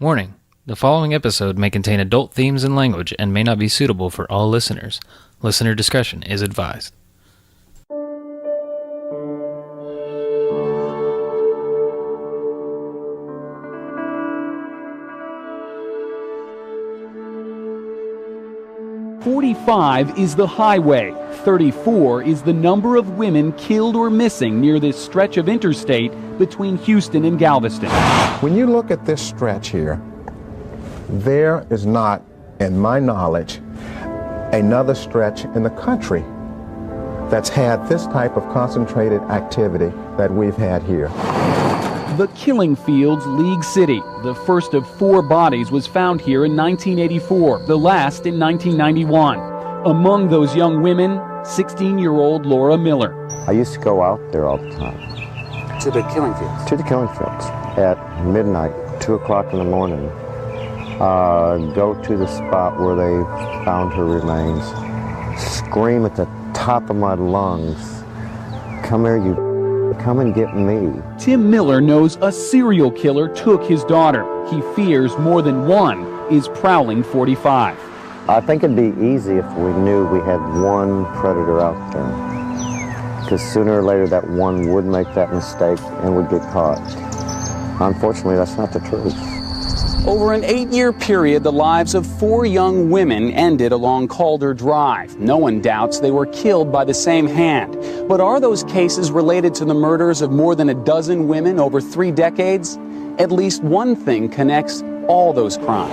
Warning: the following episode may contain adult themes and language and may not be suitable for all listeners. Listener discretion is advised. .45 is the highway. 34 is the number of women killed or missing near this stretch of interstate between Houston and Galveston. When you look at this stretch here, there is not, in my knowledge, another stretch in the country that's had this type of concentrated activity that we've had here. The Killing Fields, League City. The first of 4 bodies was found here in 1984, the last in 1991. Among those young women, 16-year-old Laura Miller. I used to go out there all the time. To the Killing Fields? To the Killing Fields at midnight, 2 o'clock in the morning. Go to the spot where they found her remains. Scream at the top of my lungs, "Come here, you come and get me." Tim Miller knows a serial killer took his daughter. He fears more than one is prowling 45. I think it'd be easy if we knew we had one predator out there. Because sooner or later that one would make that mistake and would get caught. Unfortunately, that's not the truth. Over an 8-year period, the lives of 4 young women ended along Calder Drive. No one doubts they were killed by the same hand. But are those cases related to the murders of more than a dozen women over 3 decades? At least one thing connects all those crimes.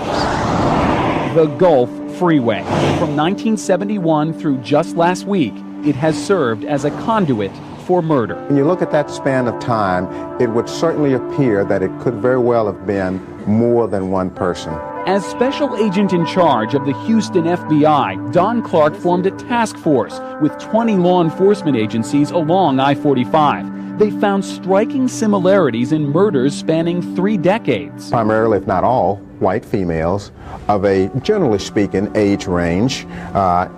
The Gulf Freeway. From 1971 through just last week, it has served as a conduit for murder. When you look at that span of time, it would certainly appear that it could very well have been more than one person. As special agent in charge of the Houston FBI, Don Clark formed a task force with 20 law enforcement agencies along I-45. They found striking similarities in murders spanning 3 decades. Primarily, if not all, white females of a, generally speaking, age range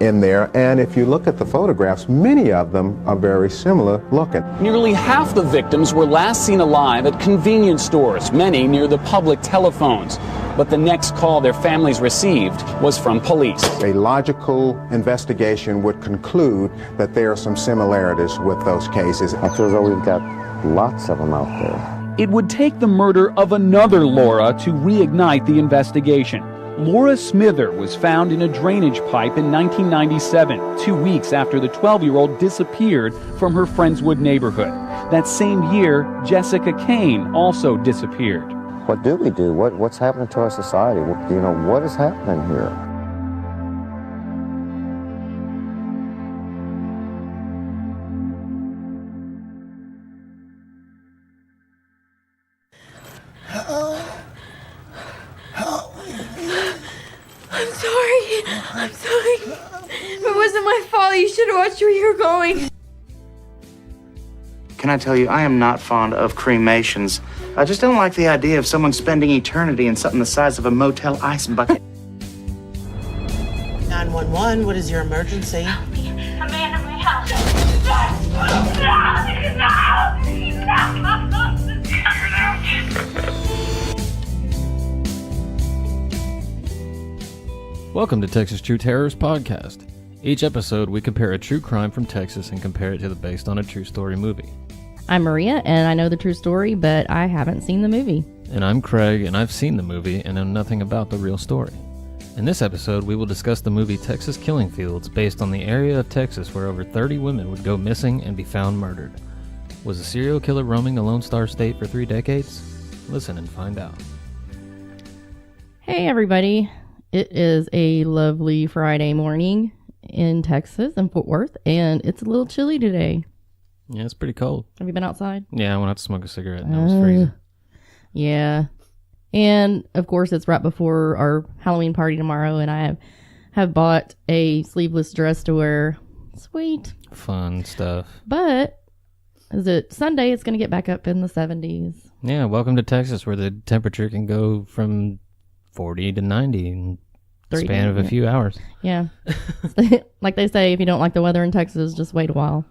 in there. And if you look at the photographs, many of them are very similar looking. Nearly half the victims were last seen alive at convenience stores, many near the public telephones. But the next call their families received was from police. A logical investigation would conclude that there are some similarities with those cases. I feel as though we've got lots of them out there. It would take the murder of another Laura to reignite the investigation. Laura Smither was found in a drainage pipe in 1997, 2 weeks after the 12-year-old disappeared from her Friendswood neighborhood. That same year, Jessica Kane also disappeared. What do we do? What's happening to our society? You know, what is happening here? I'm sorry. It wasn't my fault. You should have watched where you were going. Can I tell you, I am not fond of cremations. I just don't like the idea of someone spending eternity in something the size of a motel ice bucket. 911, what is your emergency? Help me. A man in my house. Welcome to Texas True Terrors Podcast. Each episode, we compare a true crime from Texas and compare it to the based on a true story movie. I'm Maria, and I know the true story, but I haven't seen the movie. And I'm Craig, and I've seen the movie and know nothing about the real story. In this episode, we will discuss the movie Texas Killing Fields, based on the area of Texas where over 30 women would go missing and be found murdered. Was a serial killer roaming the Lone Star State for 3 decades? Listen and find out. Hey, everybody. It is a lovely Friday morning in Texas, in Fort Worth, and it's a little chilly today. Yeah, it's pretty cold. Have you been outside? Yeah, I went out to smoke a cigarette and I was freezing. Yeah. And, of course, it's right before our Halloween party tomorrow, and I have bought a sleeveless dress to wear. Sweet. Fun stuff. But, is it Sunday? It's going to get back up in the 70s. Yeah, welcome to Texas, where the temperature can go from 40 to 90 in the span of a few hours. Yeah. Like they say, if you don't like the weather in Texas, just wait a while.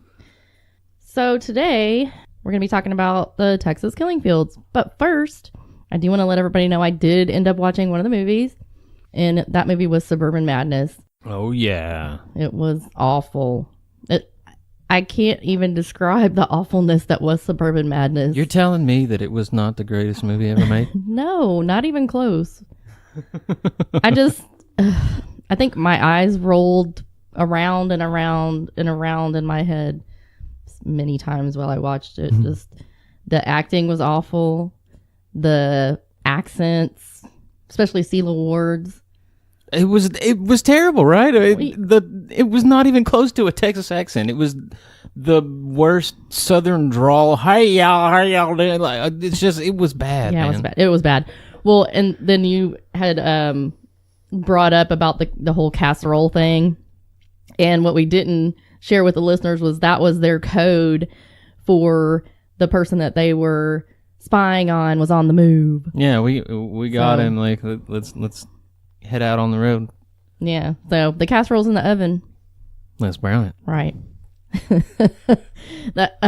So today, we're going to be talking about the Texas Killing Fields. But first, I do want to let everybody know I did end up watching one of the movies, and that movie was Suburban Madness. Oh, yeah. It was awful. I can't even describe the awfulness that was Suburban Madness. You're telling me that it was not the greatest movie ever made? No, not even close. I think my eyes rolled around and around and around in my head many times while I watched it. Just the acting was awful. The accents, especially CeeLo Ward's. It was terrible, right? It was not even close to a Texas accent. It was the worst Southern drawl. Hey y'all doing? Like, it was bad. Yeah, man. it was bad. It was bad. Well, and then you had brought up about the whole casserole thing, and what we didn't share with the listeners was that was their code for the person that they were spying on was on the move. Yeah, we got him. Like, let's head out on the road. Yeah, so the casserole's in the oven. That's brilliant. Right. That's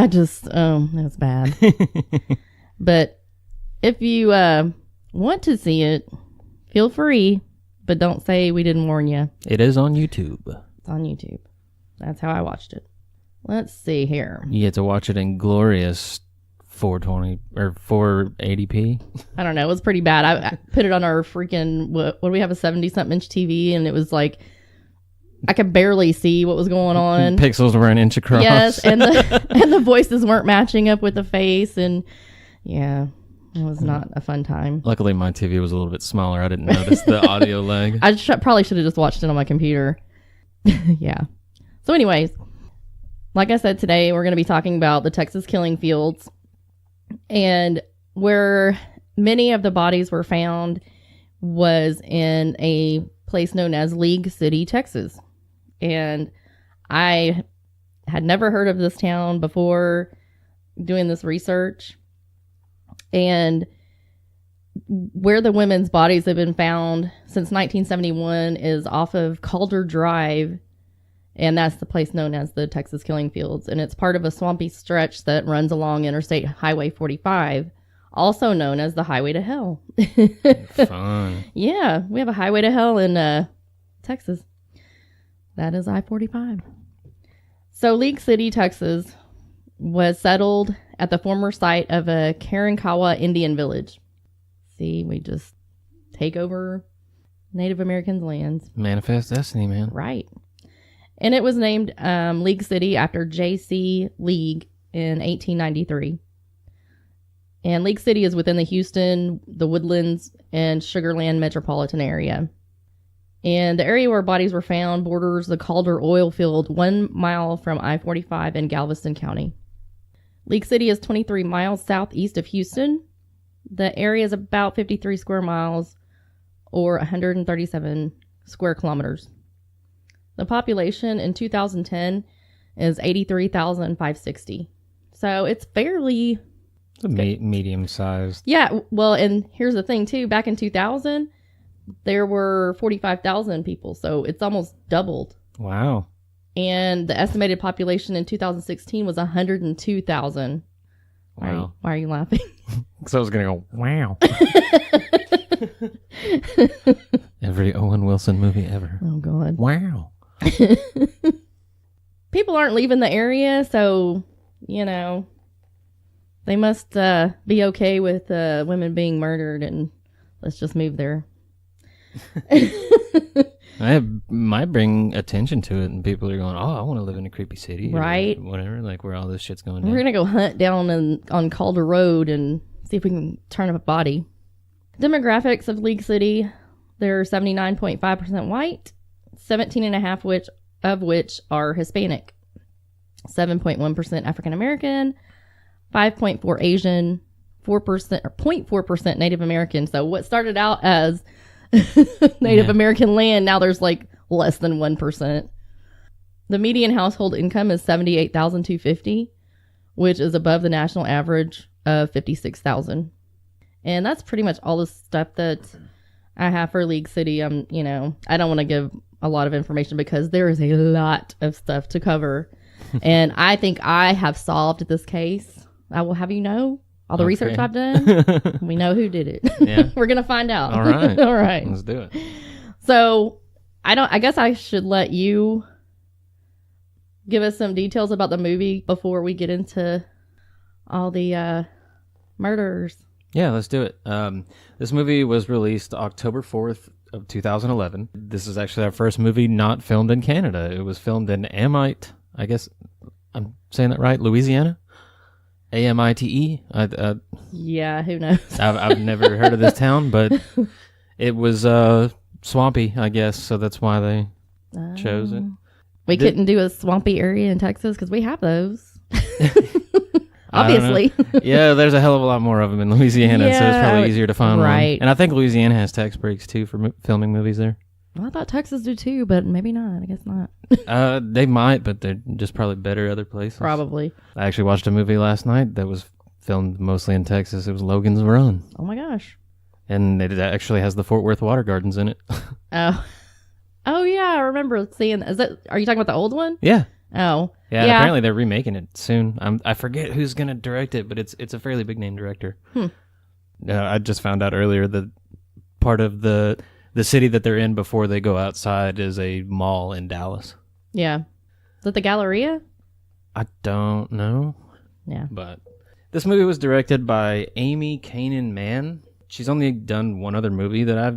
bad. But if you want to see it, feel free, but don't say we didn't warn you. It is on YouTube. It's on YouTube. That's how I watched it. Let's see here. You get to watch it in glorious 420 or 480p. I don't know. It was pretty bad. I put it on our freaking, what do we have, a 70-something inch TV, and it was like, I could barely see what was going on. Pixels were an inch across. Yes, and the voices weren't matching up with the face, and yeah, it was not a fun time. Luckily, my TV was a little bit smaller. I didn't notice the audio lag. I probably should have just watched it on my computer. Yeah. So anyways, like I said, today we're going to be talking about the Texas killing fields, and where many of the bodies were found was in a place known as League City, Texas. And I had never heard of this town before doing this research. And where the women's bodies have been found since 1971 is off of Calder Drive. And that's the place known as the Texas Killing Fields. And it's part of a swampy stretch that runs along Interstate Highway 45, also known as the Highway to Hell. Fun. Yeah, we have a Highway to Hell in Texas. That is I-45. So League City, Texas was settled at the former site of a Karankawa Indian village. See, we just take over Native Americans' lands. Manifest destiny, man. Right. And it was named League City after J.C. League in 1893. And League City is within the Houston, the Woodlands, and Sugar Land metropolitan area. And the area where bodies were found borders the Calder oil field 1 mile from I-45 in Galveston County. League City is 23 miles southeast of Houston. The area is about 53 square miles or 137 square kilometers. The population in 2010 is 83,560. So it's fairly... It's a medium-sized. Yeah, well, and here's the thing, too. Back in 2000, there were 45,000 people, so it's almost doubled. Wow. And the estimated population in 2016 was 102,000. Wow. Why are you laughing? Because I was going to go, wow. Every Owen Wilson movie ever. Oh, God. Wow. People aren't leaving the area, so, you know, they must be okay with women being murdered, and let's just move there. I might bring attention to it, and people are going, oh, I want to live in a creepy city. Right. Or whatever, like where all this shit's going down. We're going to go hunt down on Calder Road and see if we can turn up a body. Demographics of League City, they're 79.5% white, 17.5% of which are Hispanic, 7.1% African American, 5.4% Asian, 4% or 0.4% Native American. So what started out as Native American land, now there's like less than 1%. The median household income is $78,250, which is above the national average of $56,000. And that's pretty much all the stuff that I have for League City. You know, I don't want to give a lot of information because there is a lot of stuff to cover. And I think I have solved this case. I will have you know all the research I've done, we know who did it. Yeah. We're going to find out. All right. All right. Let's do it. So I guess I should let you give us some details about the movie before we get into all the murders. Yeah, let's do it. This movie was released October 4th of 2011. This is actually our first movie not filmed in Canada. It was filmed in Amite, I guess I'm saying that right, Louisiana? Amite. Yeah, who knows? I've never heard of this town, but it was swampy, I guess, so that's why they chose it. We couldn't do a swampy area in Texas because we have those. Obviously. Yeah, there's a hell of a lot more of them in Louisiana, so it's probably easier to find right. one. And I think Louisiana has tax breaks, too, for filming movies there. Well, I thought Texas do, too, but maybe not. I guess not. They might, but they're just probably better other places. Probably. I actually watched a movie last night that was filmed mostly in Texas. It was Logan's Run. Oh, my gosh. And it actually has the Fort Worth Water Gardens in it. Oh, yeah, I remember seeing that. Are you talking about the old one? Yeah. Oh. Yeah, apparently they're remaking it soon. I forget who's going to direct it, but it's a fairly big name director. I just found out earlier that part of the city that they're in before they go outside is a mall in Dallas. Yeah. Is it the Galleria? I don't know. Yeah. But this movie was directed by Amy Kanan Mann. She's only done one other movie that I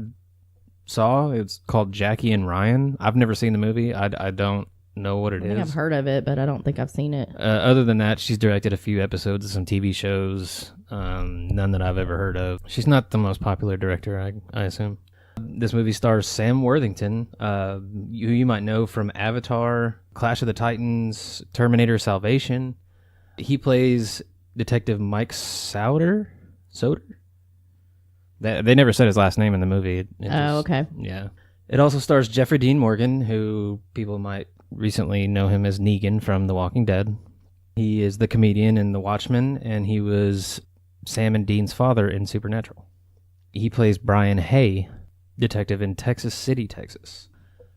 saw. It's called Jackie and Ryan. I've never seen the movie. I don't know what it is. I've heard of it, but I don't think I've seen it. Other than that, she's directed a few episodes of some TV shows, none that I've ever heard of. She's not the most popular director, I assume. This movie stars Sam Worthington, who you might know from Avatar, Clash of the Titans, Terminator Salvation. He plays Detective Mike Soder? They never said his last name in the movie. Okay. Yeah. It also stars Jeffrey Dean Morgan, who people might recently know him as Negan from The Walking Dead. He is the comedian in The Watchmen, and he was Sam and Dean's father in Supernatural. He plays Brian Hay, detective in Texas City, Texas.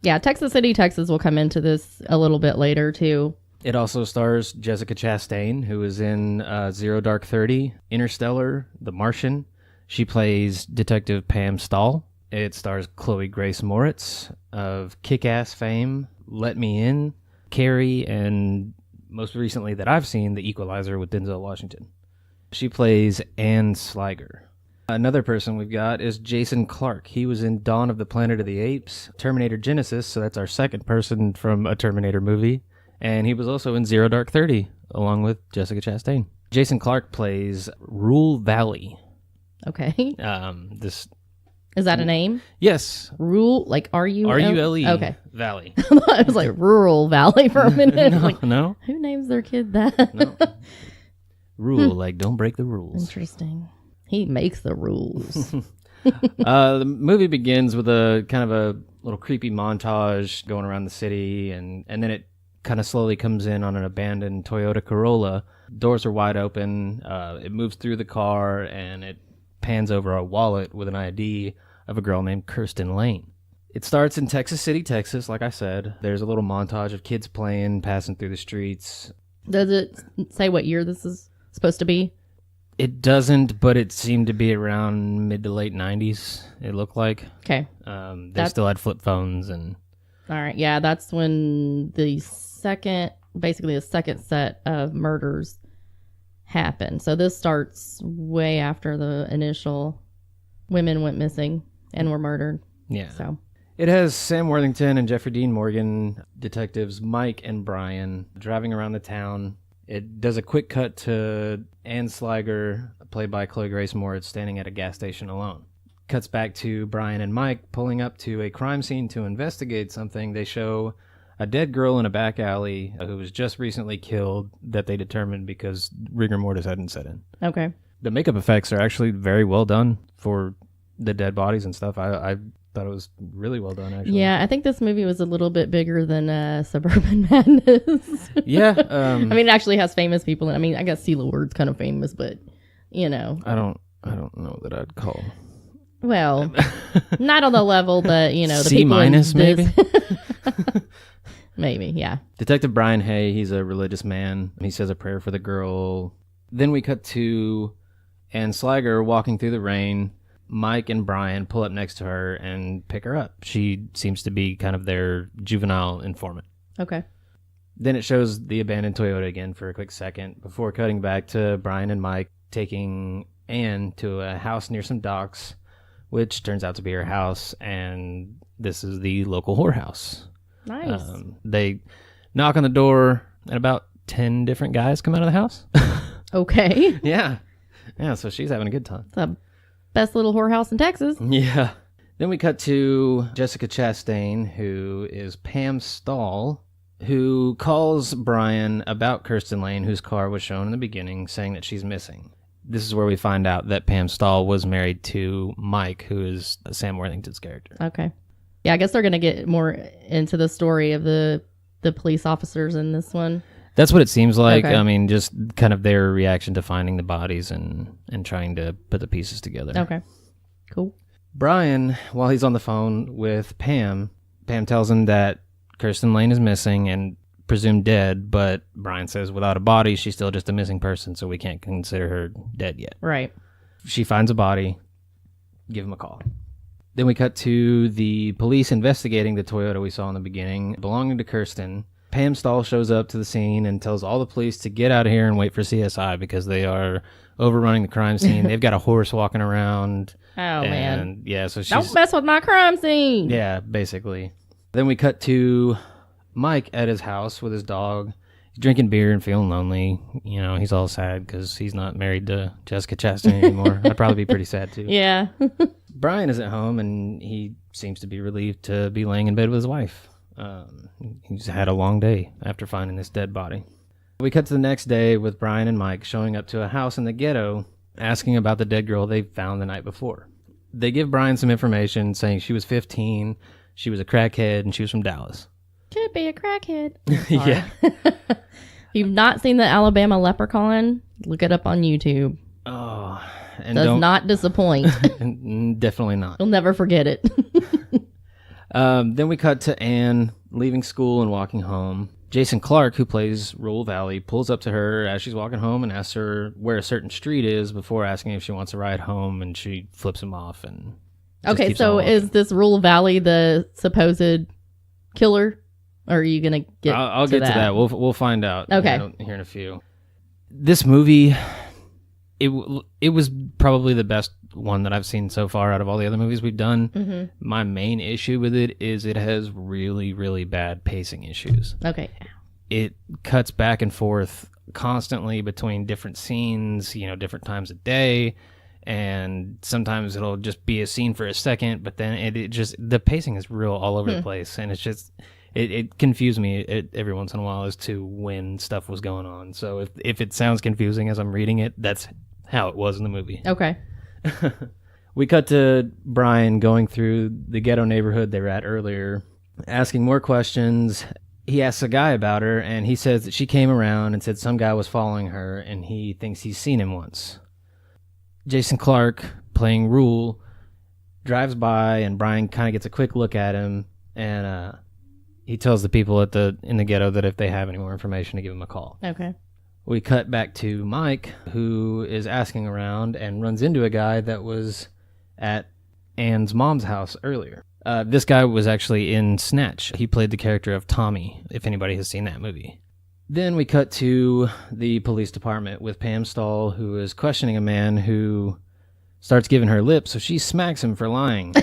Yeah, Texas City, Texas will come into this a little bit later, too. It also stars Jessica Chastain, who is in Zero Dark 30, Interstellar, The Martian. She plays Detective Pam Stahl. It stars Chloe Grace Moritz of Kick-Ass fame, Let Me In, Carrie, and most recently that I've seen, The Equalizer with Denzel Washington. She plays Ann Sliger. Another person we've got is Jason Clarke. He was in Dawn of the Planet of the Apes, Terminator Genesis, so that's our second person from a Terminator movie. And he was also in Zero Dark 30, along with Jessica Chastain. Jason Clarke plays Rule Valley. Okay. Is that a name? Yes. Rule, like R-U-L? R-U-L-E. Okay. Valley. I was like Rural Valley for a minute. No. Who names their kid that? No. Rule, like don't break the rules. Interesting. He makes the rules. The movie begins with a kind of a little creepy montage going around the city, and then it kind of slowly comes in on an abandoned Toyota Corolla. Doors are wide open. It moves through the car, and it pans over a wallet with an ID of a girl named Kirsten Lane. It starts in Texas City, Texas, like I said. There's a little montage of kids playing, passing through the streets. Does it say what year this is supposed to be? It doesn't, but it seemed to be around mid to late 90s, it looked like. Okay. They still had flip phones. And all right, yeah, that's when the second set of murders happened. So this starts way after the initial women went missing and were murdered. Yeah. So it has Sam Worthington and Jeffrey Dean Morgan, detectives Mike and Brian, driving around the town. It does a quick cut to Ann Sliger, played by Chloe Grace Moritz, standing at a gas station alone. Cuts back to Brian and Mike pulling up to a crime scene to investigate something. They show a dead girl in a back alley who was just recently killed that they determined because rigor mortis hadn't set in. Okay. The makeup effects are actually very well done for the dead bodies and stuff. I thought it was really well done, actually. Yeah, I think this movie was a little bit bigger than Suburban Madness. Yeah. I mean, it actually has famous people. I mean, I guess Celia Ward's kind of famous, but, you know. I don't know that I'd call. Well, not on the level that, you know, the C- people maybe? Maybe, yeah. Detective Brian Hay, he's a religious man. He says a prayer for the girl. Then we cut to and Slager walking through the rain. Mike and Brian pull up next to her and pick her up. She seems to be kind of their juvenile informant. Okay. Then it shows the abandoned Toyota again for a quick second before cutting back to Brian and Mike taking Anne to a house near some docks, which turns out to be her house, and this is the local whorehouse. Nice. They knock on the door, and about 10 different guys come out of the house. Okay. Yeah, so she's having a good time. The best little whorehouse in Texas. Yeah. Then we cut to Jessica Chastain, who is Pam Stahl, who calls Brian about Kirsten Lane, whose car was shown in the beginning, saying that she's missing. This is where we find out that Pam Stahl was married to Mike, who is Sam Worthington's character. Okay. Yeah, I guess they're going to get more into the story of the police officers in this one. That's what it seems like. Okay. I mean, just kind of their reaction to finding the bodies and trying to put the pieces together. Okay. Cool. Brian, while he's on the phone with Pam tells him that Kirsten Lane is missing and presumed dead, but Brian says without a body, she's still just a missing person, so we can't consider her dead yet. Right. She finds a body, give him a call. Then we cut to the police investigating the Toyota we saw in the beginning, belonging to Kirsten. Pam Stahl shows up to the scene and tells all the police to get out of here and wait for CSI because they are overrunning the crime scene. They've got a horse walking around. Oh, man. Yeah, so she's... Don't mess with my crime scene. Yeah, basically. Then we cut to Mike at his house with his dog. He's drinking beer and feeling lonely. You know, he's all sad because he's not married to Jessica Chastain anymore. I'd probably be pretty sad, too. Yeah. Brian is at home, and he seems to be relieved to be laying in bed with his wife. He's had a long day after finding this dead body. We cut to the next day with Brian and Mike showing up to a house in the ghetto asking about the dead girl they found the night before. They give Brian some information saying she was 15, she was a crackhead, and she was from Dallas. Could be a crackhead. Yeah. If you've not seen the Alabama Leprechaun, look it up on YouTube. Oh, and Does not disappoint. Definitely not. You'll never forget it. Then we cut to Anne leaving school and walking home. Jason Clark, who plays Rule Valley, pulls up to her as she's walking home and asks her where a certain street is before asking if she wants a ride home, and she flips him off. And okay, so is this Rule Valley the supposed killer? Or are you going to get I'll get to that. We'll find out okay. Here in a few. This movie, it was probably the best one that I've seen so far out of all the other movies we've done. Mm-hmm. My main issue with it is it has really, really bad pacing issues. Okay. It cuts back and forth constantly between different scenes, different times of day, and sometimes it'll just be a scene for a second, but then it just, the pacing is real all over the place, and it's just, it confused me every once in a while as to when stuff was going on. So if it sounds confusing as I'm reading it, that's how it was in the movie. Okay. We cut to Brian going through the ghetto neighborhood they were at earlier, asking more questions. He asks a guy about her, and he says that she came around and said some guy was following her, and he thinks he's seen him once. Jason Clark, playing Rule, drives by, and Brian kind of gets a quick look at him, and he tells the people in the ghetto that if they have any more information to give him a call. Okay. We cut back to Mike, who is asking around and runs into a guy that was at Anne's mom's house earlier. This guy was actually in Snatch. He played the character of Tommy, if anybody has seen that movie. Then we cut to the police department with Pam Stahl, who is questioning a man who starts giving her lip, so she smacks him for lying.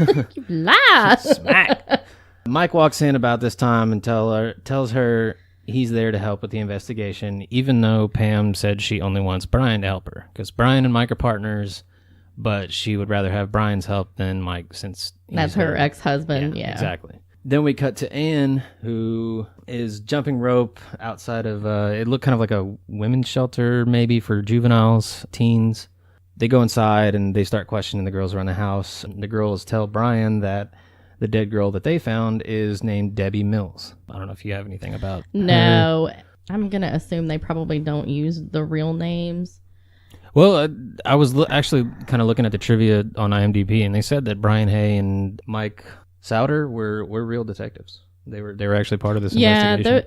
You lie! Smack! Mike walks in about this time and tells her he's there to help with the investigation, even though Pam said she only wants Brian to help her, because Brian and Mike are partners, but she would rather have Brian's help than Mike, since that's her ex-husband. Yeah, exactly. Then we cut to Anne, who is jumping rope outside of it looked kind of like a women's shelter, maybe for juveniles, teens. They go inside and they start questioning the girls around the house. The girls tell Brian that the dead girl that they found is named Debbie Mills. I don't know if you have anything about No, her. I'm going to assume they probably don't use the real names. Well, I was actually kind of looking at the trivia on IMDb, and they said that Brian Hay and Mike Souter were real detectives. They were actually part of this investigation.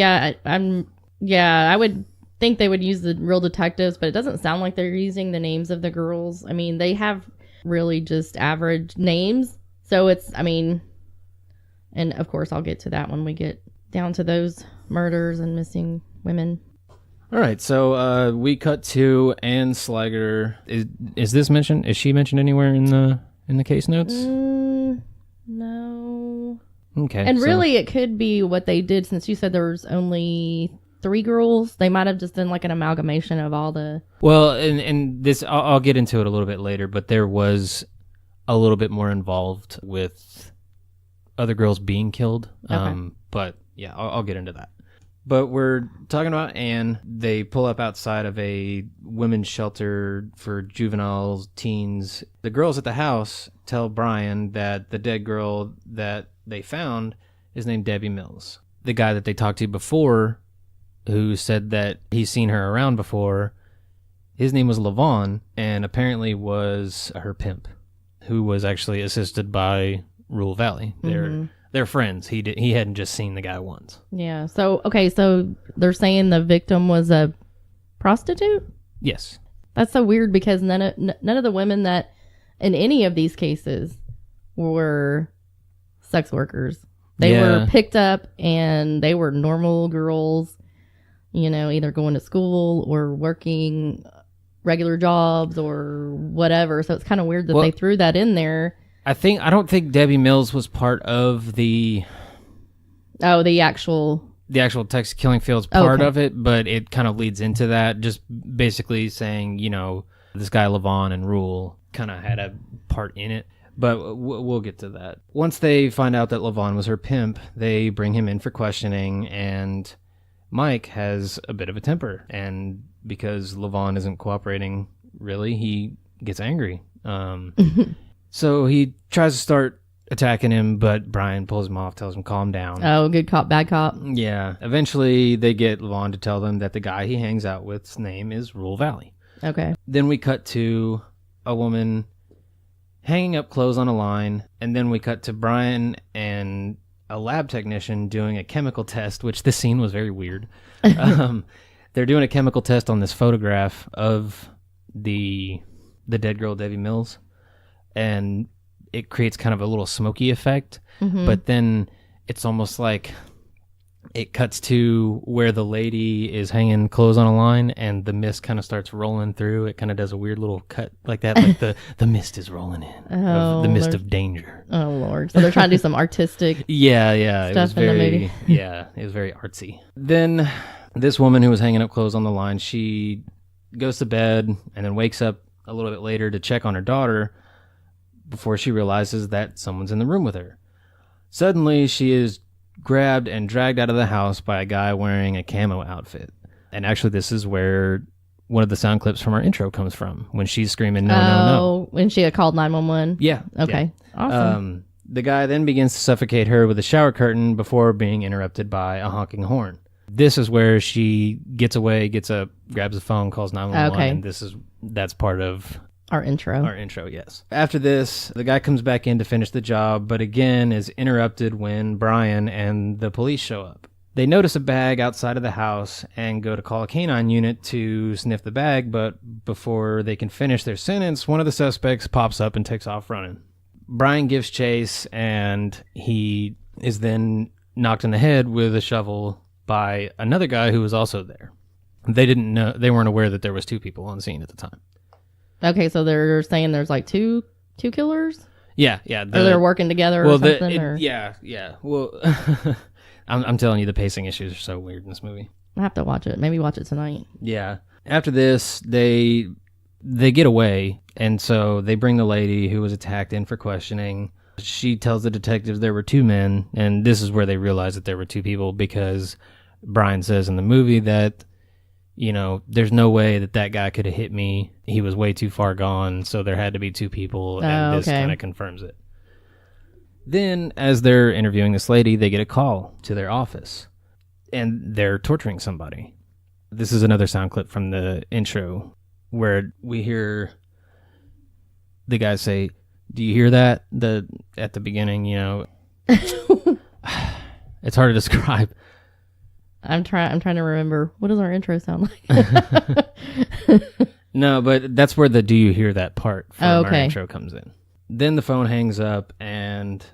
I would think they would use the real detectives, but it doesn't sound like they're using the names of the girls. I mean, they have really just average names. So it's, I mean, and of course I'll get to that when we get down to those murders and missing women. All right, so we cut to Anne Slager. Is this mentioned? Is she mentioned anywhere in the case notes? No. Okay. And really, it could be what they did, since you said there was only 3 girls. They might have just done like an amalgamation of all the. Well, and this I'll get into it a little bit later, but there was a little bit more involved with other girls being killed. Okay. But yeah, I'll get into that. But we're talking about Anne. They pull up outside of a women's shelter for juveniles, teens. The girls at the house tell Brian that the dead girl that they found is named Debbie Mills. The guy that they talked to before, who said that he's seen her around before, his name was Levon, and apparently was her pimp, who was actually assisted by Rule Valley. They're friends. He hadn't just seen the guy once. Yeah. So, okay. So they're saying the victim was a prostitute? Yes. That's so weird, because none of the women that in any of these cases were sex workers. They were picked up and they were normal girls, you know, either going to school or working regular jobs or whatever. So it's kind of weird that they threw that in there. I don't think Debbie Mills was part of the actual Texas Killing Fields part of it, but it kind of leads into that, just basically saying, you know, this guy Levon and Rule kind of had a part in it. But we'll get to that. Once they find out that Levon was her pimp, they bring him in for questioning, and Mike has a bit of a temper. And because Levon isn't cooperating, really, he gets angry. So he tries to start attacking him, but Brian pulls him off, tells him calm down. Oh, good cop, bad cop. Yeah. Eventually, they get Levon to tell them that the guy he hangs out with's name is Rule Valley. Okay. Then we cut to a woman hanging up clothes on a line, and then we cut to Brian and a lab technician doing a chemical test, which this scene was very weird. They're doing a chemical test on this photograph of the dead girl, Debbie Mills, and it creates kind of a little smoky effect, but then it's almost like it cuts to where the lady is hanging clothes on a line and the mist kind of starts rolling through. It kind of does a weird little cut like that, like the mist is rolling in. The mist of danger. Oh, Lord. So they're trying to do some artistic yeah. stuff It was in the movie. Yeah, it was very artsy. Then this woman who was hanging up clothes on the line, she goes to bed and then wakes up a little bit later to check on her daughter before she realizes that someone's in the room with her. Suddenly, she is grabbed and dragged out of the house by a guy wearing a camo outfit. And actually, this is where one of the sound clips from our intro comes from, when she's screaming, no, no, no. When she had called 911? Yeah. Okay. Yeah. Awesome. The guy then begins to suffocate her with a shower curtain before being interrupted by a honking horn. This is where she gets away, grabs a phone, calls 911, okay. And that's part of our intro, yes. After this, the guy comes back in to finish the job, but again is interrupted when Brian and the police show up. They notice a bag outside of the house and go to call a canine unit to sniff the bag, but before they can finish their sentence, one of the suspects pops up and takes off running. Brian gives chase, and he is then knocked in the head with a shovel by another guy who was also there. They weren't aware that there was 2 people on scene at the time. Okay, so they're saying there's like two killers? Yeah. Or they're working together or something? Yeah. Well, I'm telling you, the pacing issues are so weird in this movie. I have to watch it. Maybe watch it tonight. Yeah. After this, they get away, and so they bring the lady who was attacked in for questioning. She tells the detectives there were 2 men, and this is where they realize that there were 2 people, because Brian says in the movie that, you know, there's no way that guy could have hit me. He was way too far gone, so there had to be 2 people, and this kind of confirms it. Then, as they're interviewing this lady, they get a call to their office, and they're torturing somebody. This is another sound clip from the intro, where we hear the guy say, "Do you hear that?" At the beginning, you know. It's hard to describe. I'm trying to remember. What does our intro sound like? No, but that's where the "Do you hear that" part from our Okay. intro comes in. Then the phone hangs up, and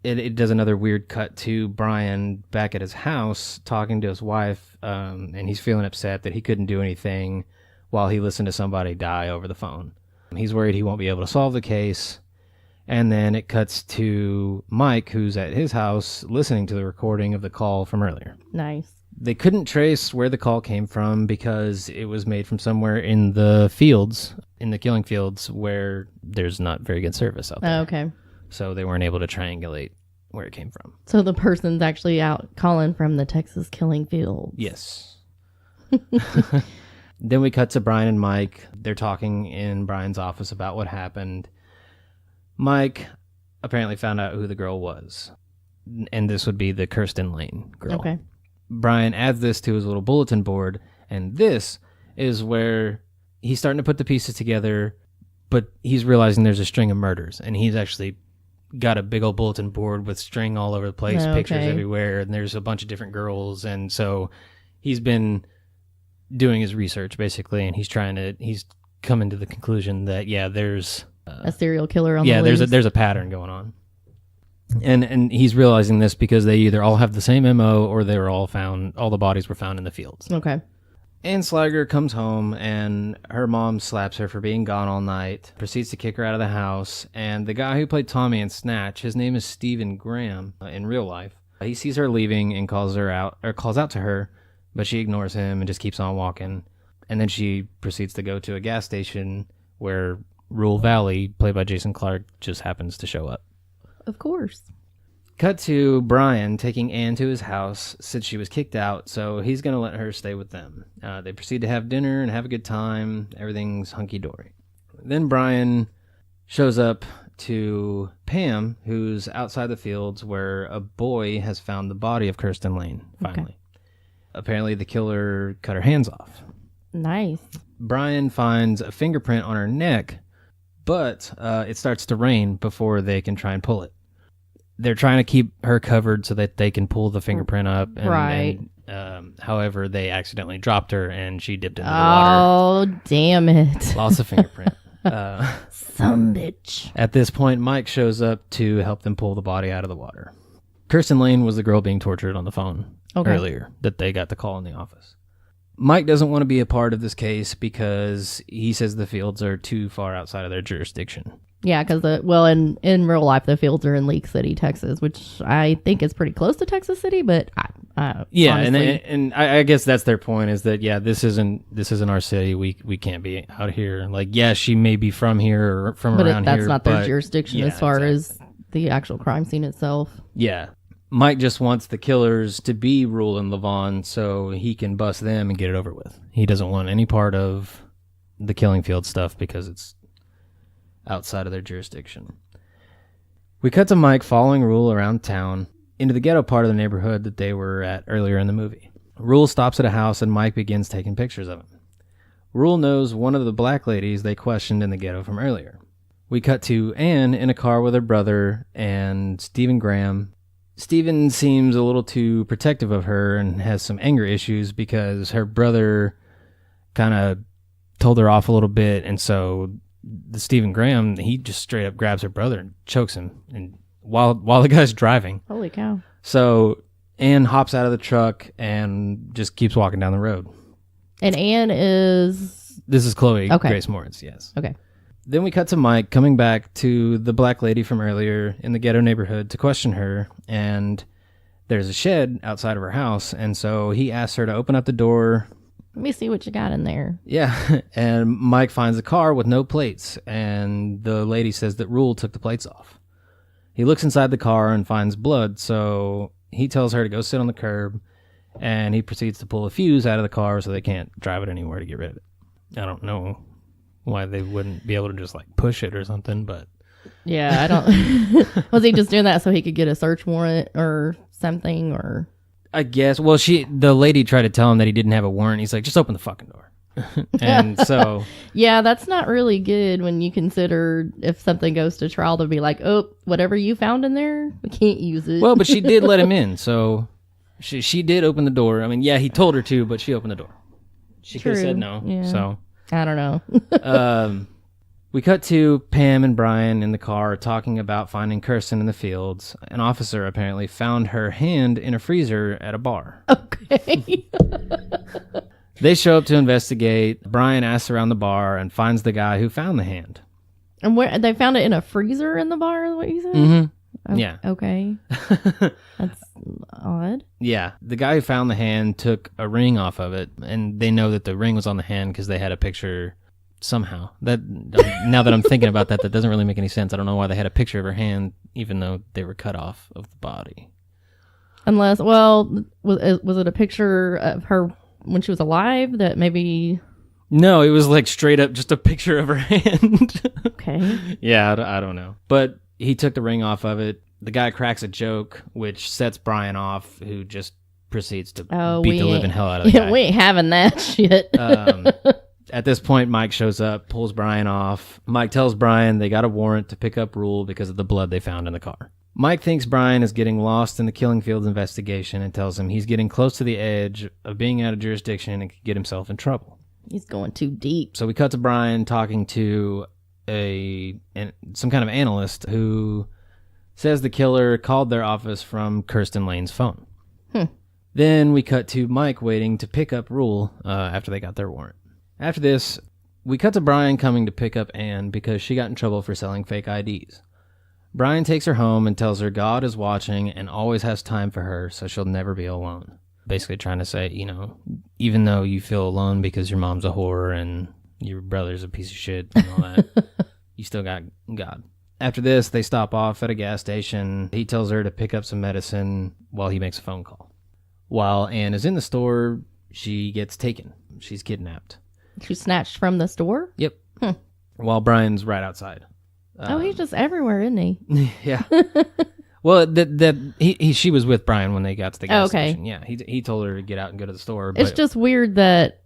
it does another weird cut to Brian back at his house talking to his wife, and he's feeling upset that he couldn't do anything while he listened to somebody die over the phone. He's worried he won't be able to solve the case. And then it cuts to Mike, who's at his house listening to the recording of the call from earlier. Nice. They couldn't trace where the call came from because it was made from somewhere in the fields, in the killing fields, where there's not very good service out there. Oh, okay. So they weren't able to triangulate where it came from. So the person's actually out calling from the Texas killing field. Yes. Then we cut to Brian and Mike. They're talking in Brian's office about what happened. Mike apparently found out who the girl was. And this would be the Kirsten Lane girl. Okay. Brian adds this to his little bulletin board, and this is where he's starting to put the pieces together, but he's realizing there's a string of murders, and he's actually got a big old bulletin board with string all over the place, pictures everywhere, and there's a bunch of different girls, and so he's been doing his research, basically, and he's coming to the conclusion that, yeah, there's... a serial killer on the loose. Yeah, there's a pattern going on. And he's realizing this because they either all have the same MO or they were all the bodies were found in the fields. Okay. Ann Slager comes home and her mom slaps her for being gone all night, proceeds to kick her out of the house, and the guy who played Tommy in Snatch, his name is Stephen Graham in real life. He sees her leaving and calls out to her, but she ignores him and just keeps on walking. And then she proceeds to go to a gas station where Rule Valley, played by Jason Clarke, just happens to show up. Of course. Cut to Brian taking Anne to his house since she was kicked out, so he's going to let her stay with them. They proceed to have dinner and have a good time. Everything's hunky-dory. Then Brian shows up to Pam, who's outside the fields where a boy has found the body of Kirsten Lane, finally. Okay. Apparently the killer cut her hands off. Nice. Brian finds a fingerprint on her neck, but it starts to rain before they can try and pull it. They're trying to keep her covered so that they can pull the fingerprint up. And, right. However, they accidentally dropped her and she dipped into the water. Oh, damn it. Lost a fingerprint. Some bitch. At this point, Mike shows up to help them pull the body out of the water. Kirsten Lane was the girl being tortured on the phone earlier that they got the call in the office. Mike doesn't want to be a part of this case because he says the fields are too far outside of their jurisdiction. Yeah, because in real life, the fields are in Leak City, Texas, which I think is pretty close to Texas City, but yeah, honestly, and I guess that's their point is that this isn't our city. We can't be out here. Like, yeah, she may be from here or from around here, that's not their jurisdiction as far as the actual crime scene itself. Yeah. Mike just wants the killers to be Rule and Levon so he can bust them and get it over with. He doesn't want any part of the killing field stuff because it's outside of their jurisdiction. We cut to Mike following Rule around town into the ghetto part of the neighborhood that they were at earlier in the movie. Rule stops at a house and Mike begins taking pictures of him. Rule knows one of the black ladies they questioned in the ghetto from earlier. We cut to Anne in a car with her brother and Stephen Graham. Stephen seems a little too protective of her and has some anger issues because her brother kind of told her off a little bit, and so the Stephen Graham, he just straight up grabs her brother and chokes him, and while the guy's driving. Holy cow. So Anne hops out of the truck and just keeps walking down the road. And Anne is... This is Chloe Grace Moritz, yes. Okay. Then we cut to Mike coming back to the black lady from earlier in the ghetto neighborhood to question her, and there's a shed outside of her house, and so he asks her to open up the door. Let me see what you got in there. Yeah, and Mike finds a car with no plates, and the lady says that Rule took the plates off. He looks inside the car and finds blood, so he tells her to go sit on the curb, and he proceeds to pull a fuse out of the car so they can't drive it anywhere to get rid of it. I don't know why they wouldn't be able to just like push it or something, but yeah, I don't. Was he just doing that so he could get a search warrant or something? Or I guess. Well, the lady tried to tell him that he didn't have a warrant. He's like, just open the fucking door. And so yeah, that's not really good when you consider if something goes to trial to be like, oh, whatever you found in there, we can't use it. Well, but she did let him in, so She did open the door. I mean, yeah, he told her to, but she opened the door. She could have said no. Yeah. So I don't know. we cut to Pam and Brian in the car talking about finding Kirsten in the fields. An officer apparently found her hand in a freezer at a bar. Okay. They show up to investigate. Brian asks around the bar and finds the guy who found the hand. And where they found it in a freezer in the bar, is what you said? Mm-hmm. Yeah. Okay. That's odd. Yeah. The guy who found the hand took a ring off of it, and they know that the ring was on the hand because they had a picture somehow. Now that I'm thinking about that doesn't really make any sense. I don't know why they had a picture of her hand, even though they were cut off of the body. Unless, well, was it a picture of her when she was alive that maybe... No, it was like straight up just a picture of her hand. Okay. Yeah, I don't know. But he took the ring off of it. The guy cracks a joke, which sets Brian off, who just proceeds to beat the living hell out of the guy. We ain't having that shit. At this point, Mike shows up, pulls Brian off. Mike tells Brian they got a warrant to pick up Rule because of the blood they found in the car. Mike thinks Brian is getting lost in the Killing Fields investigation and tells him he's getting close to the edge of being out of jurisdiction and could get himself in trouble. He's going too deep. So we cut to Brian talking to some kind of analyst who says the killer called their office from Kirsten Lane's phone. Then we cut to Mike waiting to pick up Rule after they got their warrant. After this, we cut to Brian coming to pick up Anne because she got in trouble for selling fake IDs. Brian takes her home and tells her God is watching and always has time for her, so she'll never be alone. Basically trying to say, even though you feel alone because your mom's a whore and your brother's a piece of shit and all that, you still got God. After this, they stop off at a gas station. He tells her to pick up some medicine while he makes a phone call. While Anne is in the store, she gets taken. She's kidnapped. She's snatched from the store? Yep. While Brian's right outside. He's just everywhere, isn't he? Yeah. Well, she was with Brian when they got to the gas station. Yeah, he told her to get out and go to the store. It's just weird that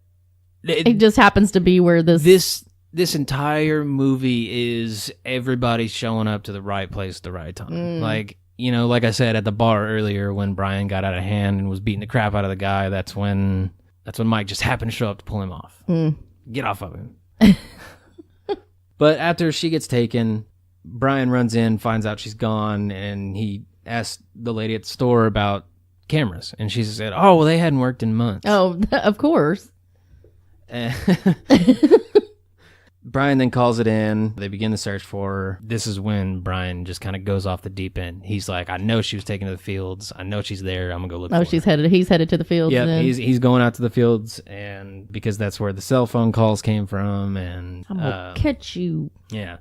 it just happens to be where this entire movie is everybody showing up to the right place at the right time. Like I said at the bar earlier, when Brian got out of hand and was beating the crap out of the guy, that's when Mike just happened to show up to pull him off. Get off of him. But after she gets taken, Brian runs in, finds out she's gone, and he asks the lady at the store about cameras. And she said, oh, well, they hadn't worked in months. Oh, of course. Brian then calls it in. They begin the search for her. This is when Brian just kind of goes off the deep end. He's like, I know she was taken to the fields. I know she's there. I'm going to go look for her. He's headed to the fields. Yeah, he's going out to the fields, and because that's where the cell phone calls came from. And I'm going to catch you. Yeah.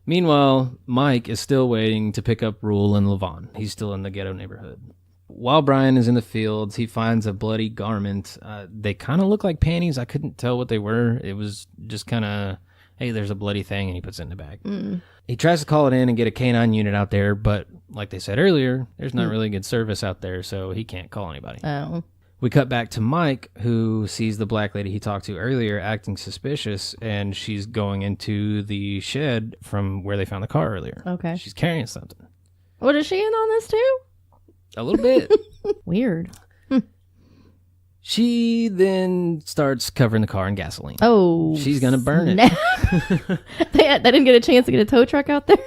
Meanwhile, Mike is still waiting to pick up Rule and Levon. He's still in the ghetto neighborhood. While Brian is in the fields, he finds a bloody garment. They kind of look like panties. I couldn't tell what they were. It was just kind of, hey, there's a bloody thing, and he puts it in the bag. He tries to call it in and get a canine unit out there, but like they said earlier, there's not really good service out there, so he can't call anybody. Oh. We cut back to Mike, who sees the black lady he talked to earlier acting suspicious, and she's going into the shed from where they found the car earlier. Okay. She's carrying something. What, is she in on this too? A little bit. Weird. She then starts covering the car in gasoline. Oh. She's going to burn it. They didn't get a chance to get a tow truck out there?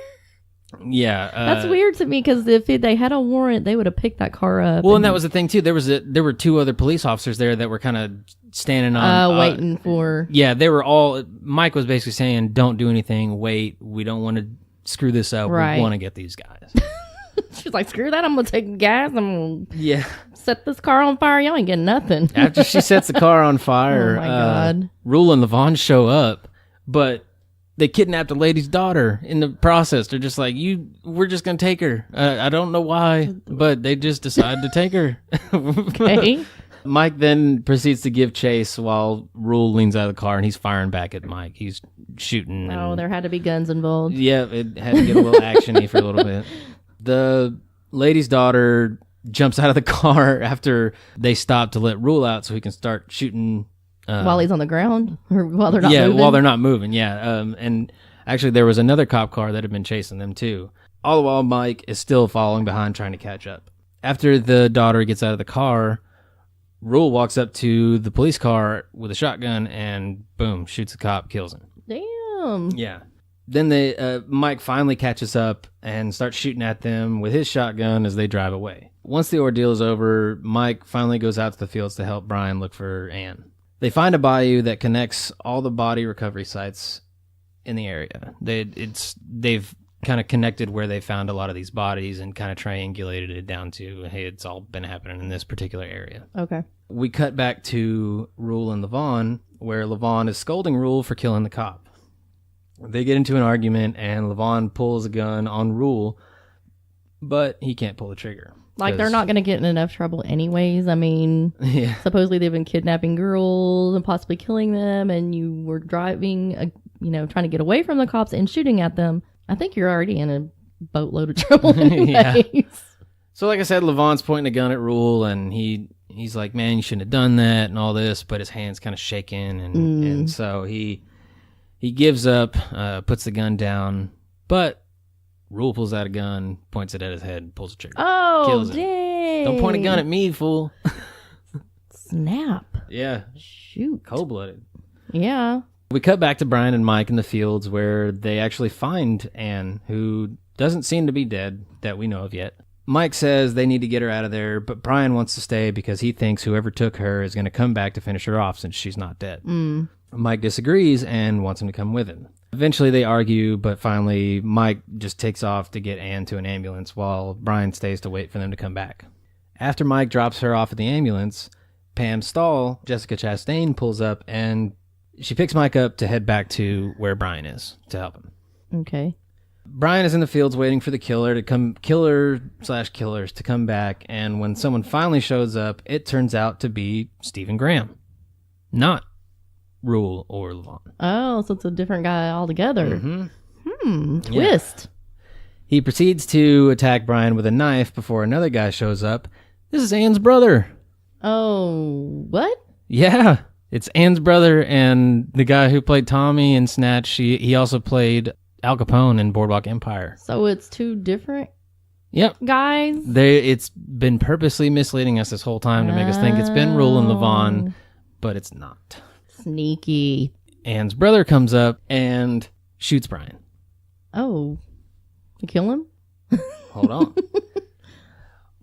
Yeah. That's weird to me, because if they had a warrant, they would have picked that car up. Well, and that was the thing, too. There were two other police officers there that were kind of standing on... waiting for... Yeah, they were all... Mike was basically saying, don't do anything, wait, we don't want to screw this up, right. We want to get these guys. She's like, screw that, I'm going to take gas, I'm going to set this car on fire, y'all ain't getting nothing. After she sets the car on fire, oh my God. Rule and Levon show up, but they kidnapped the lady's daughter in the process. They're just like, we're just going to take her. I don't know why, but they just decided to take her. Okay. Mike then proceeds to give chase while Rule leans out of the car, and he's firing back at Mike. He's shooting. Oh, there had to be guns involved. Yeah, it had to get a little action-y for a little bit. The lady's daughter jumps out of the car after they stop to let Rule out so he can start shooting. While he's on the ground? Or while they're not moving? Yeah, while they're not moving, yeah. And actually, there was another cop car that had been chasing them, too. All the while, Mike is still following behind, trying to catch up. After the daughter gets out of the car, Rule walks up to the police car with a shotgun and boom, shoots the cop, kills him. Damn. Yeah. Then Mike finally catches up and starts shooting at them with his shotgun as they drive away. Once the ordeal is over, Mike finally goes out to the fields to help Brian look for Ann. They find a bayou that connects all the body recovery sites in the area. They've kind of connected where they found a lot of these bodies and kind of triangulated it down to, hey, it's all been happening in this particular area. Okay. We cut back to Rule and Levon, where Levon is scolding Rule for killing the cop. They get into an argument, and Levon pulls a gun on Rule, but he can't pull the trigger. Like, they're not going to get in enough trouble anyways. I mean, yeah. Supposedly they've been kidnapping girls and possibly killing them, and you were driving, trying to get away from the cops and shooting at them. I think you're already in a boatload of trouble anyways. Yeah. So like I said, Levon's pointing a gun at Rule, and he's like, man, you shouldn't have done that and all this, but his hand's kind of shaking, and so he gives up, puts the gun down, but Rule pulls out a gun, points it at his head, pulls the trigger. Oh, kills him. dang. Don't point a gun at me, fool. Snap. Yeah. Shoot. Cold-blooded. Yeah. We cut back to Brian and Mike in the fields where they actually find Ann, who doesn't seem to be dead that we know of yet. Mike says they need to get her out of there, but Brian wants to stay because he thinks whoever took her is going to come back to finish her off since she's not dead. Mike disagrees and wants him to come with him. Eventually they argue, but finally Mike just takes off to get Ann to an ambulance while Brian stays to wait for them to come back. After Mike drops her off at the ambulance, Pam Stahl, Jessica Chastain, pulls up and she picks Mike up to head back to where Brian is to help him. Okay. Brian is in the fields waiting for the killers to come back, and when someone finally shows up, it turns out to be Stephen Graham, not Rule or Levon. Oh, so it's a different guy altogether. Twist. Yeah. He proceeds to attack Brian with a knife before another guy shows up. This is Ann's brother. Oh, what? Yeah. It's Ann's brother and the guy who played Tommy in Snatch. He also played Al Capone in Boardwalk Empire. So it's two different Yep. guys? It's been purposely misleading us this whole time to make us think it's been Rule and Levon, but it's not. Sneaky. Ann's brother comes up and shoots Brian. Oh. You kill him? Hold on.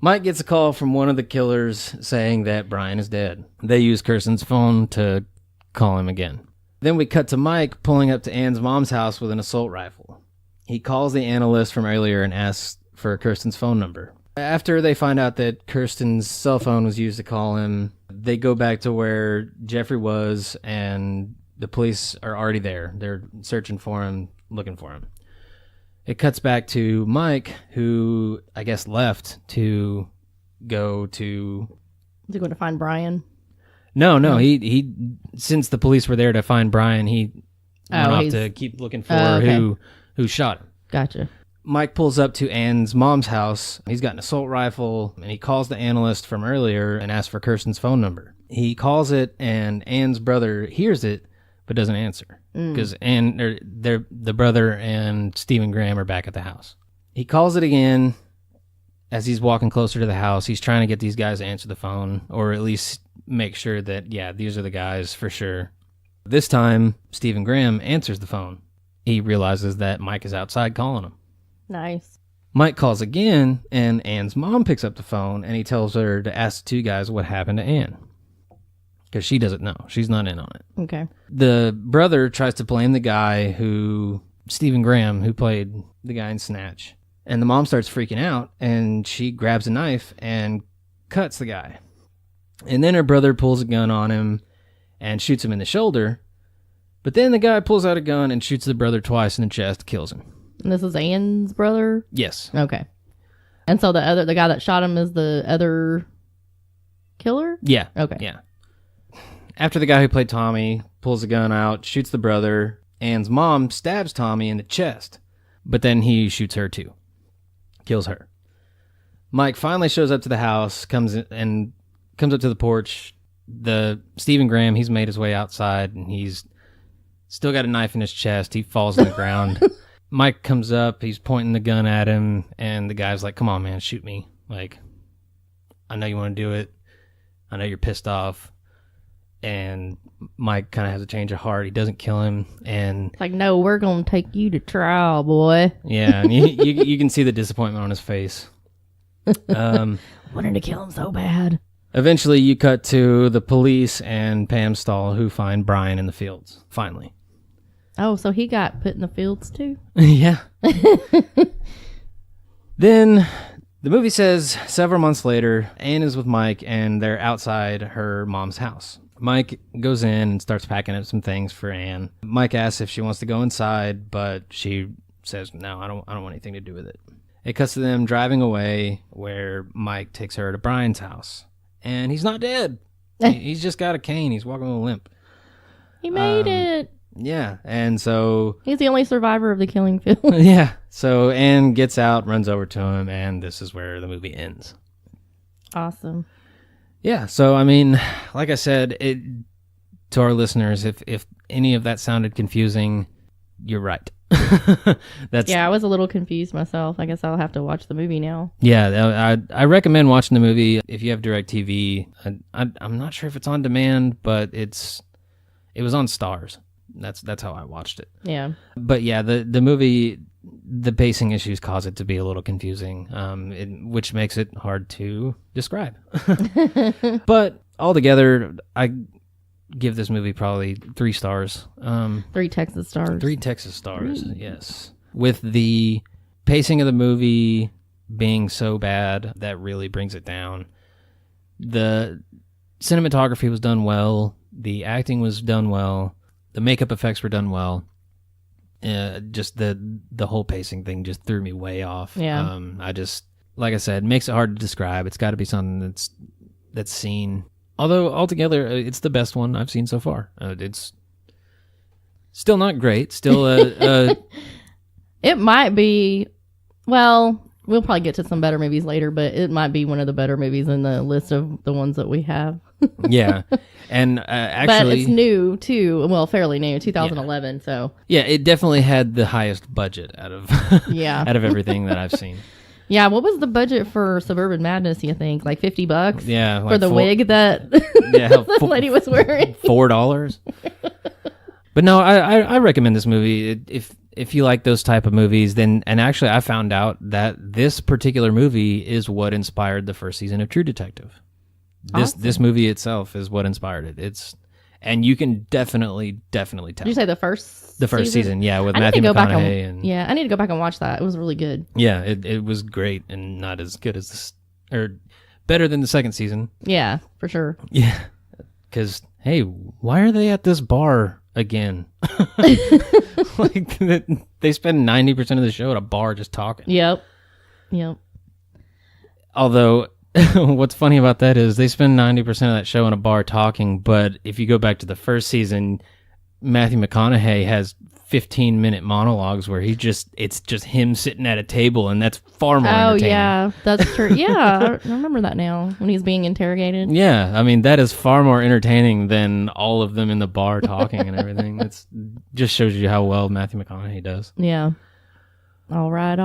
Mike gets a call from one of the killers saying that Brian is dead. They use Kirsten's phone to call him again. Then we cut to Mike pulling up to Ann's mom's house with an assault rifle. He calls the analyst from earlier and asks for Kirsten's phone number. After they find out that Kirsten's cell phone was used to call him, they go back to where Jeffrey was, and the police are already there. They're searching for him, looking for him. It cuts back to Mike, who I guess left to go to... Is he going to find Brian? No. He since the police were there to find Brian, he went off to keep looking for who shot him. Gotcha. Mike pulls up to Ann's mom's house. He's got an assault rifle, and he calls the analyst from earlier and asks for Kirsten's phone number. He calls it, and Ann's brother hears it, but doesn't answer. Because the brother and Stephen Graham are back at the house. He calls it again. As he's walking closer to the house, he's trying to get these guys to answer the phone, or at least make sure that, yeah, these are the guys for sure. This time, Stephen Graham answers the phone. He realizes that Mike is outside calling him. Nice. Mike calls again, and Ann's mom picks up the phone, and he tells her to ask the two guys what happened to Ann. Because she doesn't know. She's not in on it. Okay. The brother tries to blame the guy Stephen Graham, who played the guy in Snatch. And the mom starts freaking out, and she grabs a knife and cuts the guy. And then her brother pulls a gun on him and shoots him in the shoulder. But then the guy pulls out a gun and shoots the brother twice in the chest, kills him. And this is Ann's brother? Yes. Okay. And so the guy that shot him is the other killer? Yeah. Okay. Yeah. After the guy who played Tommy pulls a gun out, shoots the brother, Ann's mom stabs Tommy in the chest. But then he shoots her too. Kills her. Mike finally shows up to the house, comes up to the porch. The Stephen Graham, he's made his way outside, and he's still got a knife in his chest. He falls on the ground. Mike comes up, he's pointing the gun at him, and the guy's like, come on, man, shoot me. Like, I know you want to do it. I know you're pissed off. And Mike kind of has a change of heart. He doesn't kill him. And It's like, no, we're going to take you to trial, boy. yeah, and you can see the disappointment on his face. Wanted to kill him so bad. Eventually, you cut to the police and Pam Stahl, who find Brian in the fields, finally. Oh, so he got put in the fields too? Yeah. Then the movie says several months later, Anne is with Mike and they're outside her mom's house. Mike goes in and starts packing up some things for Anne. Mike asks if she wants to go inside, but she says, no, I don't want anything to do with it. It cuts to them driving away where Mike takes her to Brian's house. And he's not dead. He's just got a cane. He's walking with a limp. He made it. Yeah, and so... He's the only survivor of the killing field. Yeah, so Anne gets out, runs over to him, and this is where the movie ends. Awesome. Yeah, so I mean, like I said, to our listeners, if any of that sounded confusing, you're right. Yeah, I was a little confused myself. I guess I'll have to watch the movie now. Yeah, I recommend watching the movie if you have DirecTV. I'm not sure if it's on demand, but it was on Stars. That's how I watched it. Yeah. But yeah, the movie, the pacing issues cause it to be a little confusing, which makes it hard to describe. But altogether, I give this movie probably 3 stars. 3 Texas stars. 3 Texas stars, yes. With the pacing of the movie being so bad, that really brings it down. The cinematography was done well. The acting was done well. The makeup effects were done well. Just the whole pacing thing just threw me way off. Yeah. I just, like I said, makes it hard to describe. It's got to be something that's seen. Although altogether, it's the best one I've seen so far. It's still not great. Still, it might be. Well, we'll probably get to some better movies later, but it might be one of the better movies in the list of the ones that we have. Yeah, and actually, but it's new too. Well, fairly new, 2011. So yeah, it definitely had the highest budget out of out of everything that I've seen. Yeah, what was the budget for Suburban Madness? You think like $50? Yeah, for the wig that the lady was wearing. $4. But no, I recommend this movie if you like those type of movies. And actually, I found out that this particular movie is what inspired the first season of True Detective. This movie itself is what inspired it. And you can definitely tell. Did you say the first season? Yeah, with Matthew McConaughey. Yeah, I need to go back and watch that. It was really good. Yeah, it was great and not as good as this, or better than the second season. Yeah, for sure. Yeah, because hey, why are they at this bar again? Like they spend 90% of the show at a bar just talking. Yep. Although, what's funny about that is they spend 90% of that show in a bar talking, but if you go back to the first season, Matthew McConaughey has 15-minute monologues where it's just him sitting at a table, and that's far more entertaining. Oh, yeah, that's true. Yeah, I remember that now, when he's being interrogated. Yeah, I mean, that is far more entertaining than all of them in the bar talking and everything. It's just shows you how well Matthew McConaughey does. Yeah. All right.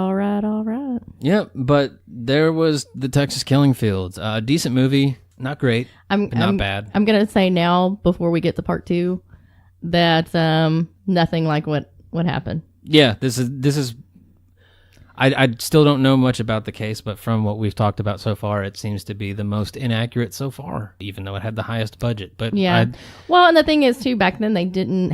Yep, but there was The Texas Killing Fields. Decent movie, not great, but not bad. I'm going to say now, before we get to part 2, that nothing like what happened. Yeah, this is I still don't know much about the case, but from what we've talked about so far, it seems to be the most inaccurate so far, even though it had the highest budget. But yeah, well, and the thing is too, back then they didn't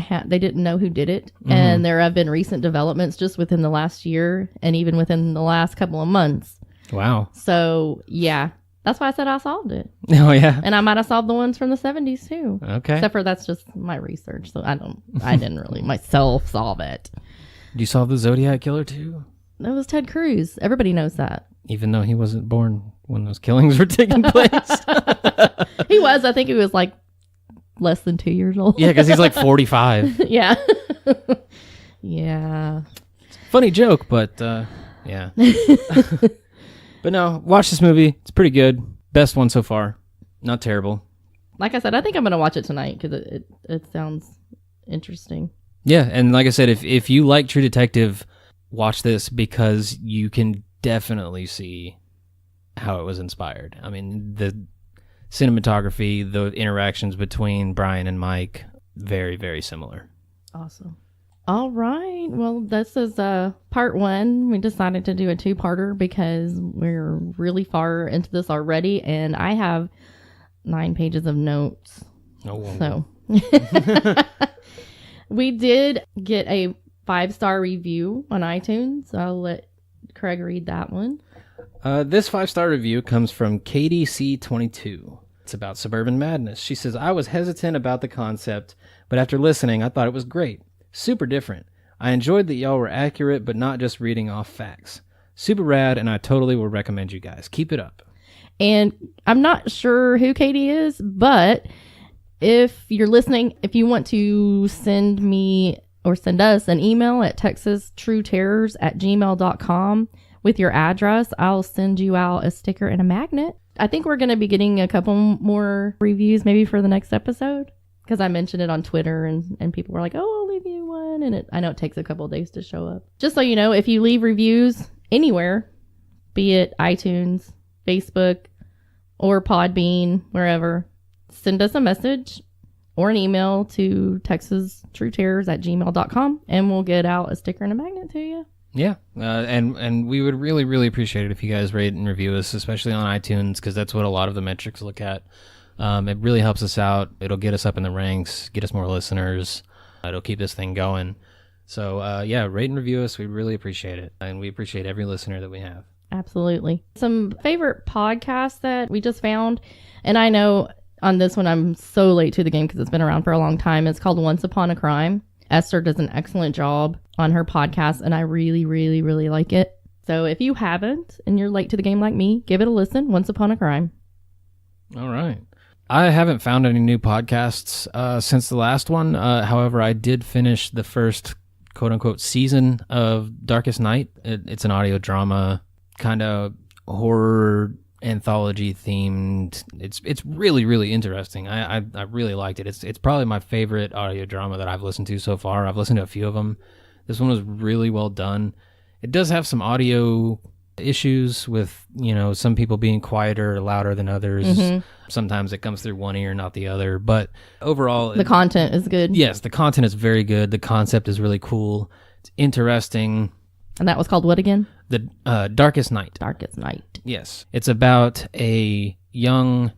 know who did it, and there have been recent developments just within the last year, and even within the last couple of months. Wow. So yeah, that's why I said I solved it. Oh yeah, and I might have solved the ones from the 70s too. Okay, except for that's just my research, so I didn't really myself solve it. Did you solve the Zodiac Killer too? It was Ted Cruz. Everybody knows that. Even though he wasn't born when those killings were taking place. He was. I think he was like less than 2 years old. Yeah, because he's like 45. Yeah. Yeah. Funny joke, but yeah. But no, watch this movie. It's pretty good. Best one so far. Not terrible. Like I said, I think I'm going to watch it tonight because it sounds interesting. Yeah, and like I said, if you like True Detective, watch this because you can definitely see how it was inspired. I mean, the cinematography, the interactions between Brian and Mike, very, very similar. Awesome. All right. Well, this is part 1. We decided to do a 2-parter because we're really far into this already, and I have 9 pages of notes. Oh. So we did get a 5-star review on iTunes. I'll let Craig read that one. This 5-star review comes from Katie C22. It's about Suburban Madness. She says, I was hesitant about the concept, but after listening, I thought it was great. Super different. I enjoyed that y'all were accurate, but not just reading off facts. Super rad, and I totally will recommend you guys. Keep it up. And I'm not sure who Katie is, but if you're listening, if you want to send me or send us an email at texastrueterrors@gmail.com with your address, I'll send you out a sticker and a magnet. I think we're going to be getting a couple more reviews maybe for the next episode, because I mentioned it on Twitter and people were like, oh, I'll leave you one. And I know it takes a couple of days to show up. Just so you know, if you leave reviews anywhere, be it iTunes, Facebook, or Podbean, wherever, send us a message or an email to texastrueterrors@gmail.com and we'll get out a sticker and a magnet to you. Yeah, and we would really, really appreciate it if you guys rate and review us, especially on iTunes, because that's what a lot of the metrics look at. It really helps us out. It'll get us up in the ranks, get us more listeners. It'll keep this thing going. So, yeah, rate and review us. We really appreciate it, and we appreciate every listener that we have. Absolutely. Some favorite podcasts that we just found, and I know on this one I'm so late to the game because it's been around for a long time. It's called Once Upon a Crime. Esther does an excellent job on her podcast, and I really, really, really like it. So if you haven't and you're late to the game like me, give it a listen. Once Upon a Crime. All right. I haven't found any new podcasts since the last one. However, I did finish the first quote-unquote season of Darkest Night. It's an audio drama, kind of horror anthology themed. It's really, really interesting. I really liked it. It's probably my favorite audio drama that I've listened to so far. I've listened to a few of them. This one was really well done. It does have some audio issues with, some people being quieter or louder than others. Mm-hmm. Sometimes it comes through one ear, not the other. But overall, the content is good. Yes, the content is very good. The concept is really cool. It's interesting. And that was called what again? The Darkest Night. Darkest Night. Yes. It's about a young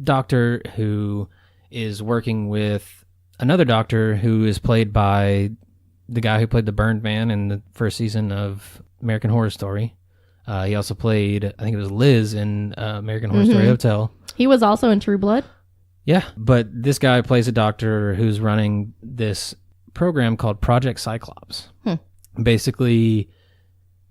doctor who is working with another doctor who is played by the guy who played the burned man in the first season of American Horror Story. He also played, I think it was Liz in American Horror Story Hotel. He was also in True Blood. Yeah, but this guy plays a doctor who's running this program called Project Cyclops. Basically,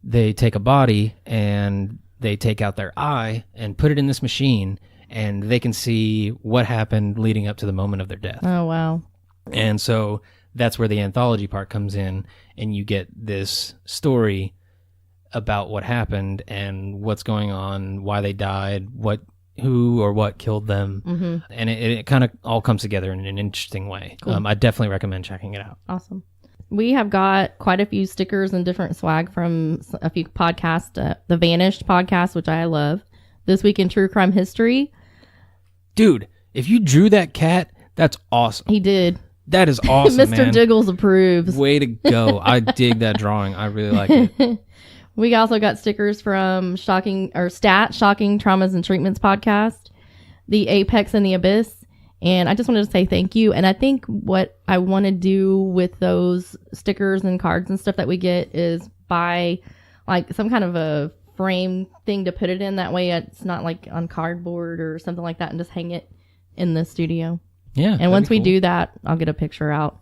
they take a body and they take out their eye and put it in this machine, and they can see what happened leading up to the moment of their death. Oh, wow. And so that's where the anthology part comes in, and you get this story about what happened and what's going on, why they died, who or what killed them. Mm-hmm. And it kind of all comes together in an interesting way. Cool. I definitely recommend checking it out. Awesome. We have got quite a few stickers and different swag from a few podcasts. The Vanished podcast, which I love. This Week in True Crime History. Dude, if you drew that cat, that's awesome. He did. That is awesome, Mr. man. Jiggles approves. Way to go. I dig that drawing. I really like it. We also got stickers from Shocking Traumas and Treatments podcast, the Apex and the Abyss. And I just wanted to say thank you. And I think what I want to do with those stickers and cards and stuff that we get is buy like some kind of a frame thing to put it in. That way it's not like on cardboard or something like that, and just hang it in the studio. Yeah. And once we do that, I'll get a picture out.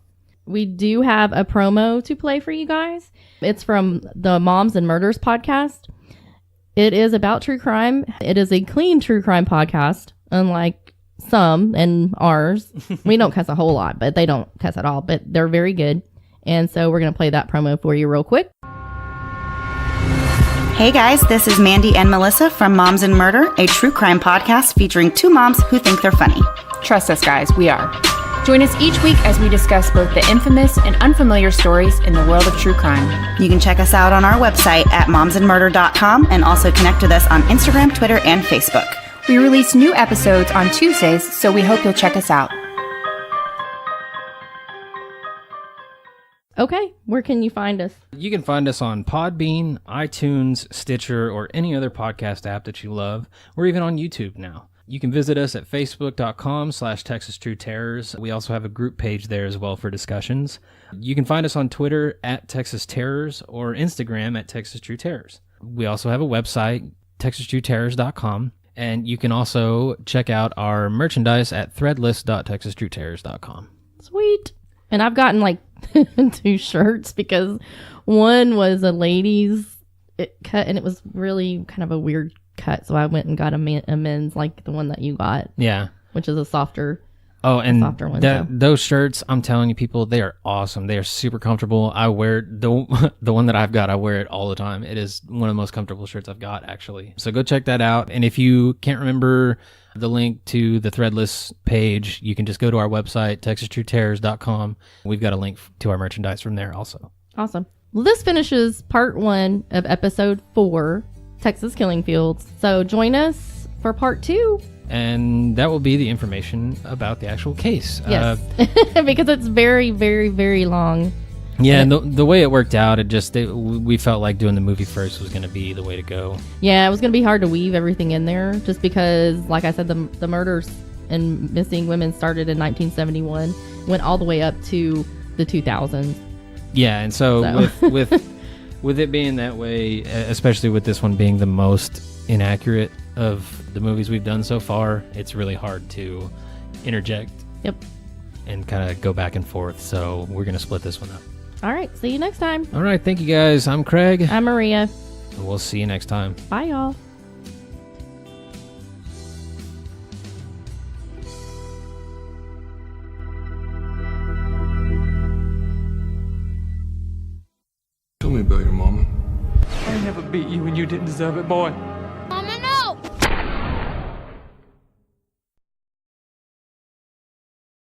We do have a promo to play for you guys. It's from the Moms and Murders podcast. It is about true crime. It is a clean true crime podcast, unlike some and ours. We don't cuss a whole lot, but they don't cuss at all. But they're very good. And so we're going to play that promo for you real quick. Hey guys, this is Mandy and Melissa from Moms and Murder, a true crime podcast featuring two moms who think they're funny. Trust us, guys, we are. Join us each week as we discuss both the infamous and unfamiliar stories in the world of true crime. You can check us out on our website at momsandmurder.com and also connect with us on Instagram, Twitter, and Facebook. We release new episodes on Tuesdays, so we hope you'll check us out. Okay, where can you find us? You can find us on Podbean, iTunes, Stitcher, or any other podcast app that you love. We're even on YouTube now. You can visit us at facebook.com/TexasTrueTerrors. We also have a group page there as well for discussions. You can find us on Twitter at Texas Terrors or Instagram at Texas True Terrors. We also have a website, TexasTrueTerrors.com, and you can also check out our merchandise at threadless.TexasTrueTerrors.com. Sweet. And I've gotten like 2 shirts because one was a lady's cut and it was really kind of a weird cut, so I went and got a men's like the one that you got. Yeah, which is a softer. Oh, and softer one, those shirts, I'm telling you, people, they are awesome. They are super comfortable. I wear the one that I've got. I wear it all the time. It is one of the most comfortable shirts I've got, actually. So go check that out. And if you can't remember the link to the Threadless page, you can just go to our website, TexasTrueTerrors.com. We've got a link to our merchandise from there also. Awesome. Well, this finishes part 1 of episode 4. Texas Killing Fields. So join us for part 2. And that will be the information about the actual case. Yes, because it's very, very, very long. Yeah, and the way it worked out, we felt like doing the movie first was going to be the way to go. Yeah, it was going to be hard to weave everything in there just because, like I said, the murders and missing women started in 1971, went all the way up to the 2000s. Yeah, and so. With it being that way, especially with this one being the most inaccurate of the movies we've done so far, it's really hard to interject. Yep. And kind of go back and forth. So we're going to split this one up. All right. See you next time. All right. Thank you, guys. I'm Craig. I'm Maria. We'll see you next time. Bye, y'all. Tell me about your mama. I never beat you when you didn't deserve it, boy.